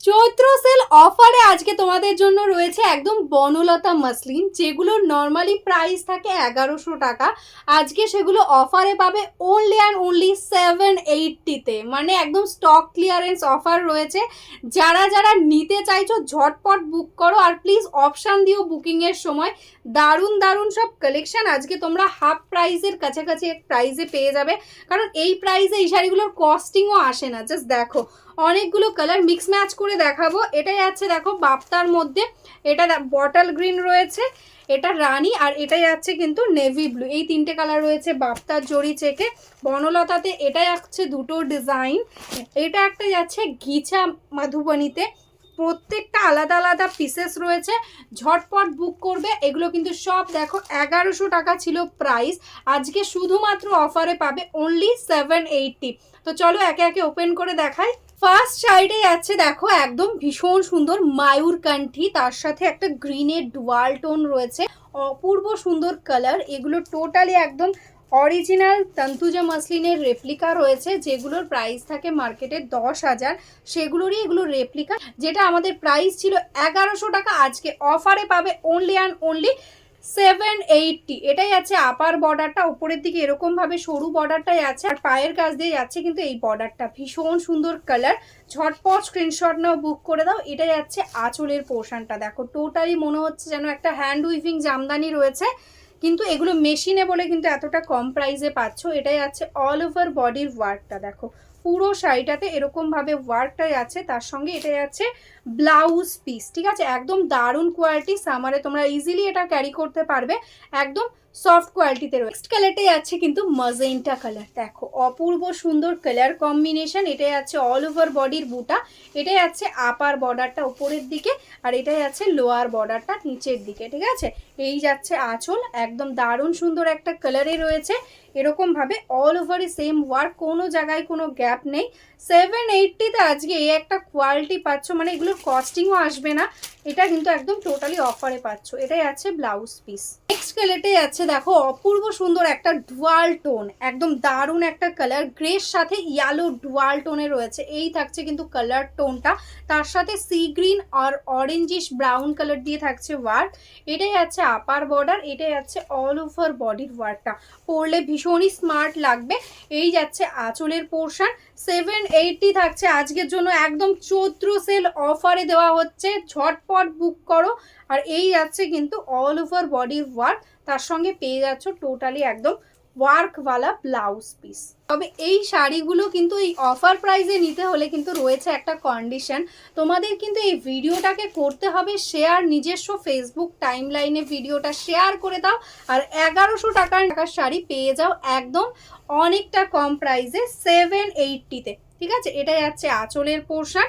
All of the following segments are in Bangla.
চৈত্র সেল অফারে আজকে তোমাদের জন্য রয়েছে একদম বনলতা মাসলিন, যেগুলোর নর্মালি প্রাইস থাকে 1100 টাকা। আজকে সেগুলো অফারে পাবে অনলি অ্যান্ড অনলি 780-তে, মানে একদম স্টক ক্লিয়ারেন্স অফার রয়েছে। যারা যারা নিতে চাইছো ঝটপট বুক করো, আর প্লিজ অপশান দিও বুকিংয়ের সময়। দারুণ দারুণ সব কালেকশন আজকে তোমরা হাফ প্রাইসের কাছাকাছি এক প্রাইসে পেয়ে যাবে, কারণ এই প্রাইসে এই শাড়িগুলোর কস্টিংও আসে না। জাস্ট দেখো, অনেকগুলো কালার মিক্স ম্যাচ করে দেখাবো। এটাই আছে দেখো বাপ্তার মধ্যে, এটা বটল গ্রিন রয়েছে, এটা রানী, আর এটাই আছে কিন্তু নেভি ব্লু। এই তিনটে কালার রয়েছে বাপ্তার জড়ি চেকে। বনলতাতে এটাই আছে দুটো ডিজাইন। এটা একটা যাচ্ছে ঘিচা মাধুবনীতে, প্রত্যেকটা আলাদা আলাদা পিসেস রয়েছে। ঝটপট বুক করবে। এগুলো কিন্তু সব দেখো 1100 টাকা ছিল প্রাইস, আজকে শুধুমাত্র অফারে পাবে অনলি 780। তো চলো একে একে ওপেন করে দেখাই। ফার্স্ট শাড়িটাই আছে দেখো একদম ভীষণ সুন্দর মায়ূর কান্ঠি, তার সাথে একটা গ্রিনের ডুয়াল টোন রয়েছে, অপূর্ব সুন্দর কালার। এগুলো টোটালি একদম অরিজিনাল তন্তুজা মাসলিনের রেপ্লিকা রয়েছে, যেগুলোর প্রাইস থাকে মার্কেটে 10,000, সেগুলোরই এগুলো রেপ্লিকা। যেটা আমাদের প্রাইস ছিল 1100 টাকা, আজকে অফারে পাবে অনলি অ্যান্ড অনলি 780। এটাই আছে আপার বর্ডারটা, উপরের দিকে এরকম ভাবে সরু বর্ডারটাই আছে, আর পায়ের কাছ দিয়ে যাচ্ছে কিন্তু এই বর্ডারটা। ভীষণ সুন্দর কালার, ঝটপট স্ক্রিনশট নাও, বুক করে দাও। এটাই আছে আঁচলের পোর্শনটা, দেখো টোটালি মনে হচ্ছে যেন একটা হ্যান্ড উইভিং জামদানি রয়েছে, কিন্তু এগুলো মেশিনে বলে কিন্তু এতটা কম প্রাইসে পাচ্ছ। এটাই আছে অল ওভার বডির ওয়ার্কটা, দেখো পুরো শাড়িটাতে এরকম ভাবে ওয়ার্কটাই আছে, তার সঙ্গে এটাই আছে ব্লাউজ পিস। ঠিক আছে, একদম দারুণ কোয়ালিটি, সামারে তোমরা ইজিলি এটা ক্যারি করতে পারবে, একদম সফট কোয়ালিটিতে। নেক্সট কালারটাই আছে কিন্তু মজেন্টা কালার, দেখো অপূর্ব সুন্দর কালার কম্বিনেশন। এটাই আছে অল ওভার বডির বুটা, এটাই আছে আপার বর্ডারটা উপরের দিকে, আর এটাই আছে লোয়ার বর্ডারটা নিচের দিকে। ঠিক আছে, এই যাচ্ছে আঁচল, একদম দারুণ সুন্দর একটা কালারে রয়েছে। এরকম ভাবে অল ওভারই সেম ওয়ার্ক, কোনো জায়গায় কোনো গ্যাপ নেই। 780-তে আজকে এই একটা কোয়ালিটি পাচ্ছ, মানে এগুলোর কস্টিংও আসবে না। এটা কিন্তু একদম টোটালি অফারে পাচ্ছ। এটাই আছে ব্লাউজ পিস। নেক্সট কালারটাই আছে দেখো অপূর্ব সুন্দর একটা ডুয়াল টোন, একদম দারুণ একটা কালার, গ্রের সাথে ইয়েলো ডুয়াল টোনে রয়েছে। এই থাকছে কিন্তু কালার টোনটা, তার সাথে সি গ্রিন আর অরেঞ্জিশ ব্রাউন কালার দিয়ে থাকছে ওয়ার্ক। এটাই আছে আপার বর্ডার, এটাই আছে অল ওভার বডির ওয়ার্কটা, পরলে ভীষণই স্মার্ট লাগবে। এই যাচ্ছে আঁচলের পোর্শন। 780 থাকছে আজকের জন্য, একদম চৈত্র সেল অফারে দেওয়া হচ্ছে, ঝটপট বুক করো। আর এই যাচ্ছে কিন্তু অল ওভার বডির ওয়ার্ক, তার সঙ্গে পেয়ে যাচ্ছ টোটালি একদম ওয়ার্কওয়ালা ব্লাউজ পিস। তবে এই শাড়িগুলো কিন্তু এই অফার প্রাইসে নিতে হলে কিন্তু রয়েছে একটা কন্ডিশন, তোমাদের কিন্তু এই ভিডিওটাকে করতে হবে শেয়ার, নিজস্ব ফেসবুক টাইম লাইনে ভিডিওটা শেয়ার করে দাও, আর 1100 টাকার শাড়ি পেয়ে যাও একদম অনেকটা কম প্রাইসে 780-তে। ঠিক আছে, এটাই আছে আঁচলের portion,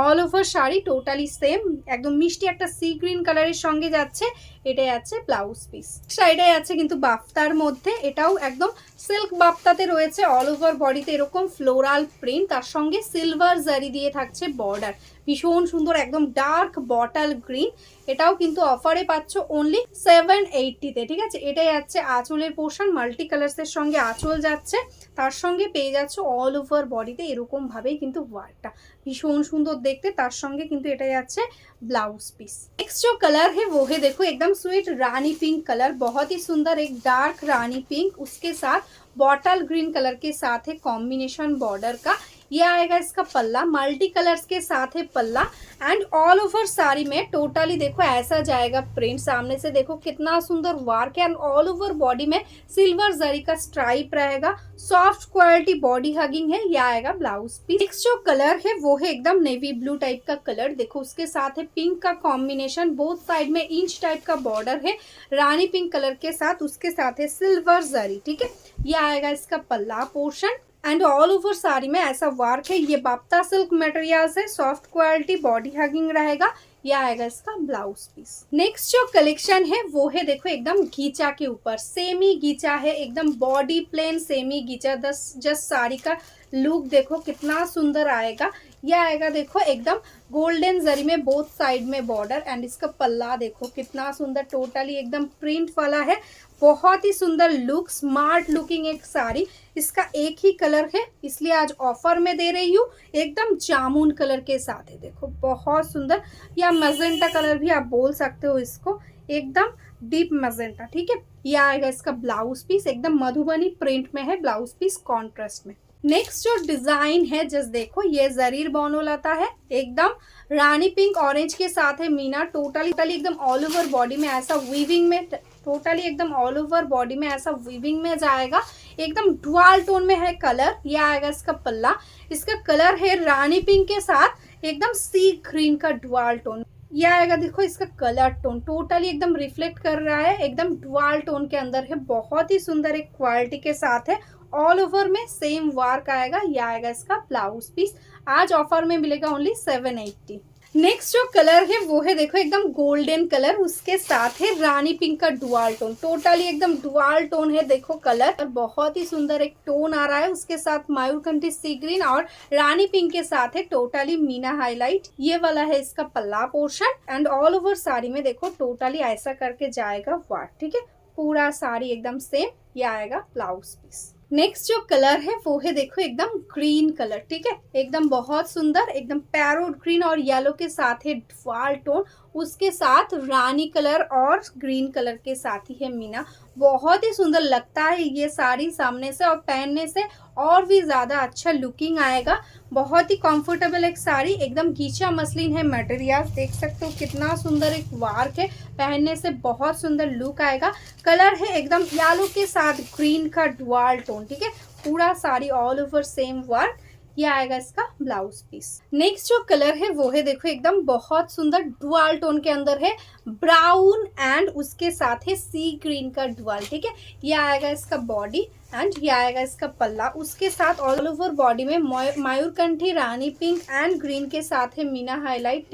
all over sari totally same, একদম মিষ্টি একটা সি গ্রিন কালারের সঙ্গে যাচ্ছে। এটাই আছে ব্লাউজ পিস। শাড়িটাই আছে কিন্তু বাফতার মধ্যে, এটাও একদম সিল্ক বাফতাতে রয়েছে, অল ওভার বডিতে এরকম ফ্লোরাল প্রিন্ট, তার সঙ্গে সিলভার জারি দিয়ে থাকছে বর্ডার। ভীষণ সুন্দর একদম ডার্ক বটল গ্রিন, এটাও কিন্তু অফারে পাচ্ছ অনলি 780-তে। ঠিক আছে, এটাই আছে আঁচলের পোর্শন, মাল্টি কালার্সের সঙ্গে আঁচল যাচ্ছে, তার সঙ্গে পেয়ে যাচ্ছে অল ওভার বডিতে এরকম ভাবেই কিন্তু ওয়ার্কটা, भीषण सुंदर देखते, तार संगे किंतु एटाई आछे ब्लाउज पीस। नेक्स्ट जो कलर है वो है देखो एकदम स्वीट रानी पिंक कलर, बहुत ही सुंदर एक डार्क रानी पिंक, उसके साथ बॉटल ग्रीन कलर के साथ है कॉम्बिनेशन बॉर्डर का। ये आएगा इसका पल्ला, मल्टी कलर्स के साथ है पल्ला, एंड ऑल ओवर साड़ी में टोटली देखो ऐसा जाएगा प्रिंट, सामने से देखो कितना सुंदर वर्क है, एंड ऑल ओवर बॉडी में सिल्वर जरी का स्ट्राइप रहेगा, सॉफ्ट क्वालिटी बॉडी हगिंग है। ये आएगा ब्लाउज पीस। नेक्स्ट जो कलर है वो है एकदम नेवी ब्लू टाइप का कलर, देखो उसके साथ है पिंक का कॉम्बिनेशन, बोथ साइड में इंच टाइप का बॉर्डर है रानी पिंक कलर के साथ, उसके साथ है सिल्वर जरी। ठीक है, ये आएगा इसका पल्ला portion, and all over sari में ऐसा वर्क है। ये बाप्ता सिल्क मटेरियल है, सॉफ्ट क्वालिटी बॉडी हगिंग रहेगा। ये आएगा इसका ब्लाउज पीस। नेक्स्ट जो कलेक्शन है वो है देखो एकदम गीचा के ऊपर, सेमी गीचा है, एकदम बॉडी प्लेन सेमी गीचा, जस्ट साड़ी का लुक देखो कितना सुंदर आएगा। ये आएगा देखो एकदम गोल्डन जरी में बोथ साइड में बॉर्डर, एंड इसका पल्ला देखो कितना सुंदर, टोटली एकदम प्रिंट वाला है, बहुत ही सुंदर लुक, स्मार्ट लुकिंग एक साड़ी। इसका एक ही कलर है इसलिए आज ऑफर में दे रही हूँ, एकदम जामुन कलर के साथ है। देखो बहुत सुंदर, या मजेंटा कलर भी आप बोल सकते हो इसको, एकदम डीप मजेंटा, ठीक है। यह आएगा इसका ब्लाउज पीस, एकदम मधुबनी प्रिंट में है ब्लाउज पीस कॉन्ट्रास्ट में। नेक्स्ट जो डिजाइन है जस्ट देखो, ये जरीर बोनोलता है, एकदम रानी पिंक ऑरेंज के साथ है मीना। टोटली एकदम ऑल ओवर बॉडी में ऐसा वीविंग में, टोटली एकदम ऑल ओवर बॉडी में ऐसा वीविंग में जाएगा, एकदम डुअल टोन में है कलर। ये आएगा इसका पल्ला, इसका कलर है रानी पिंक के साथ एकदम सी ग्रीन का डुअल टोन। ये आएगा देखो इसका कलर टोन, टोटली एकदम रिफ्लेक्ट कर रहा है, एकदम डुअल टोन के अंदर है, बहुत ही सुंदर एक क्वालिटी के साथ है। ऑल ओवर में सेम वर्क आएगा। ये आएगा इसका ब्लाउज पीस, आज ऑफर में मिलेगा ओनली 780। नेक्स्ट जो कलर है वो है देखो एकदम गोल्डन कलर, उसके साथ है रानी पिंक का डुअल टोन, टोटली एकदम डुअल टोन है देखो कलर, और बहुत ही सुंदर एक टोन आ रहा है। उसके साथ मयूरकंठी सी ग्रीन और रानी पिंक के साथ है टोटली मीना हाईलाइट। ये वाला है इसका पल्ला portion, and all over sari में देखो टोटली ऐसा करके जाएगा वर्क, ठीक है। पूरा साड़ी एकदम सेम। ये आएगा ब्लाउज पीस। नेक्स्ट जो कलर है वो है देखो एकदम ग्रीन कलर, ठीक है, एकदम बहुत सुंदर, एकदम पैरोट ग्रीन और येलो के साथ है डुअल टोन, उसके साथ रानी कलर और ग्रीन कलर के साथ ही है मीना। बहुत ही सुंदर लगता है ये साड़ी सामने से, और पहनने से और भी ज्यादा अच्छा लुकिंग आएगा। बहुत ही कंफर्टेबल एक साड़ी, एकदम गीचा मसलिन है मटेरियल, देख सकते हो कितना सुंदर एक वार्क है, पहनने से बहुत सुंदर लुक आएगा। कलर है एकदम येलो के साथ ग्रीन का डुअल टोन, ठीक है। पूरा sari all over same work. ये आएगा इसका ब्लाउज पीस। नेक्स्ट जो कलर है वो है देखो एकदम बहुत सुंदर डुअल टोन के अंदर है, ब्राउन एंड उसके साथ है सी ग्रीन का डुअल, ठीक है। ये आएगा इसका बॉडी एंड ये आएगा इसका पल्ला, उसके साथ ऑल ओवर बॉडी में मयूरकंठी रानी पिंक एंड ग्रीन के साथ है मीना हाईलाइट।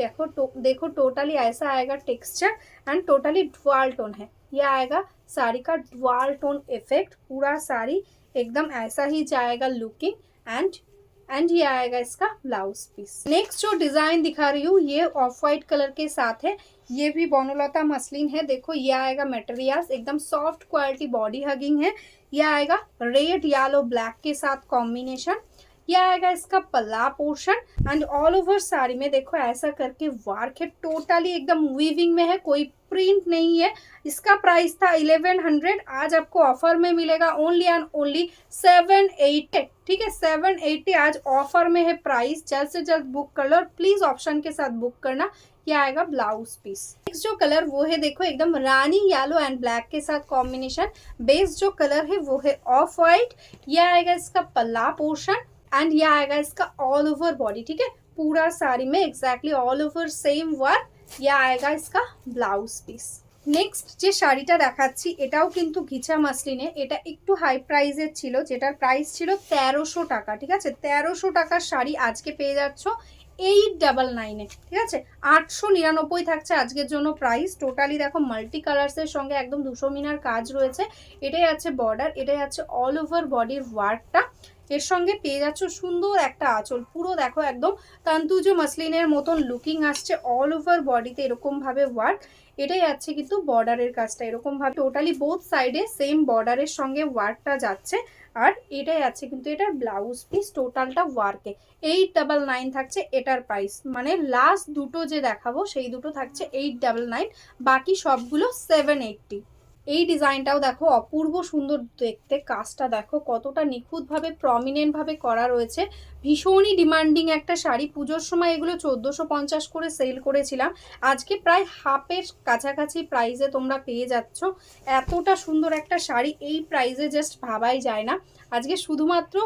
देखो टोटली ऐसा आएगा texture, and totally dual tone है। ये आएगा साड़ी का डुअल टोन इफेक्ट, पूरा साड़ी एकदम ऐसा ही जाएगा लुकिंग, एंड ये आएगा इसका ब्लाउज पीस। नेक्स्ट जो डिजाइन दिखा रही हूँ ये ऑफ वाइट कलर के साथ है, ये भी बोनोलता मसलिन है। देखो ये आएगा मटेरियल, एकदम सॉफ्ट क्वालिटी बॉडी हगिंग है। ये आएगा रेड येलो ब्लैक के साथ कॉम्बिनेशन। ये आएगा इसका पल्ला portion, and all over sari में देखो ऐसा करके वर्क है, टोटली एकदम वीविंग में है, कोई प्रिंट नहीं है। इसका प्राइस था 1100, आज आपको ऑफर में मिलेगा ओनली एंड ओनली 780, ठीक है। 780 आज ऑफर में है प्राइस, जल्द से जल्द बुक कर लो, और प्लीज ऑप्शन के साथ बुक करना। ये आएगा ब्लाउज पीस। नेक्स्ट जो कलर वो है देखो एकदम रानी येलो एंड ब्लैक के साथ कॉम्बिनेशन। बेस जो कलर है वो है ऑफ वाइट। ये आएगा इसका पल्ला पोर्शन, एंड ये आएगा इसका ऑल ओवर बॉडी, ठीक है। पूरा साड़ी में exactly all over same work. ये आएगा इसका ব্লাউজ পিস। নেক্সট যে শাড়িটা দেখাচ্ছি এটাও কিন্তু ঘিচা মাসলিনে, এটা একটু হাই প্রাইসের ছিল, যেটার প্রাইস ছিল 1300 টাকা, ঠিক আছে। 1300 টাকার শাড়ি আজকে পেয়ে যাচ্ছ 899-এ, ঠিক আছে। 899 থাকছে আজকের জন্য প্রাইস। টোটালি দেখো মাল্টি কালার্সের সঙ্গে একদম 200 মিনার কাজ রয়েছে। এটাই আছে বর্ডার, এটাই আছে অল ওভার বডির ওয়ার্কটা। এর সঙ্গে পেয়ে যাচ্ছ সুন্দর একটা আঁচল, পুরো দেখো একদম তান্তুজ মসলিনের মতন লুকিং আসছে, অল ওভার বডিতে এরকম ভাবে ওয়ার্ক। এটাই আছে কিন্তু বর্ডারের কাজটা এরকম ভাবে টোটালি বোথ সাইডে সেম বর্ডারের সঙ্গে ওয়ার্কটা যাচ্ছে। আর এটাই আছে কিন্তু এটার ব্লাউজ পিস, টোটালটা ওয়ার্কে 899 থাকছে এটার প্রাইস। মানে লাস্ট দুটো যে দেখাবো সেই দুটো থাকছে 899, বাকি সবগুলো 780। এই ডিজাইনটাও দেখো অপূর্ব সুন্দর দেখতে, কাজটা দেখো কতটা নিখুঁতভাবে প্রমিনেন্টভাবে করা রয়েছে। ভীষণই ডিমান্ডিং একটা শাড়ি, পুজোর সময় এগুলো 1450 করে সেল করেছিলাম, আজকে প্রায় হাফের কাছাকাছি প্রাইসে তোমরা পেয়ে যাচ্ছ। এতটা সুন্দর একটা শাড়ি এই প্রাইসে জাস্ট ভাবাই যায় না। আজকে শুধুমাত্র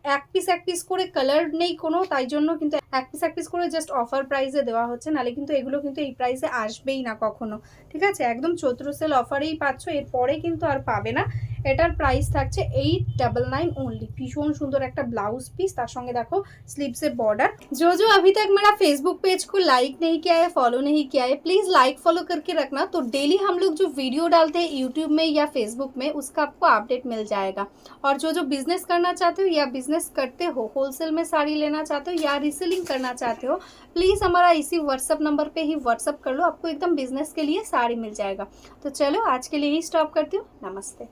এক পিস করে কালার নেই কোনো, তাই জন্য কিন্তু এক পিস করে জাস্ট অফার প্রাইসে দেওয়া হচ্ছে, নাহলে কিন্তু এগুলো কিন্তু এই প্রাইসে আসবেই না কখনো, ঠিক আছে। একদম চৈত্র সেল অফারেই পাচ্ছ, এরপরে কিন্তু আর পাবে না। এটার প্রাইস থাকছে 899 ओनली। ভীষণ সুন্দর একটা ব্লাউজ পিস, তার সঙ্গে দেখো স্লিভসের बॉर्डर। जो अभी तक मेरा फेसबुक पेज को लाइक नहीं किया है, फॉलो नहीं किया है, प्लीज लाइक फॉलो करके रखना। तो डेली हम लोग जो वीडियो डालते हैं यूट्यूब में या फेसबुक में, उसका आपको अपडेट मिल जाएगा। और जो बिजनेस करना चाहते हो या बिजनेस करते हो, होलसेल में साड़ी लेना चाहते हो या रीसेलिंग करना चाहते हो, प्लीज हमारा इसी व्हाट्सअप नंबर पे ही व्हाट्सअप कर लो, आपको एकदम बिजनेस के लिए साड़ी मिल जाएगा। तो चलो आज के लिए ही स्टॉप करती हूँ। नमस्ते।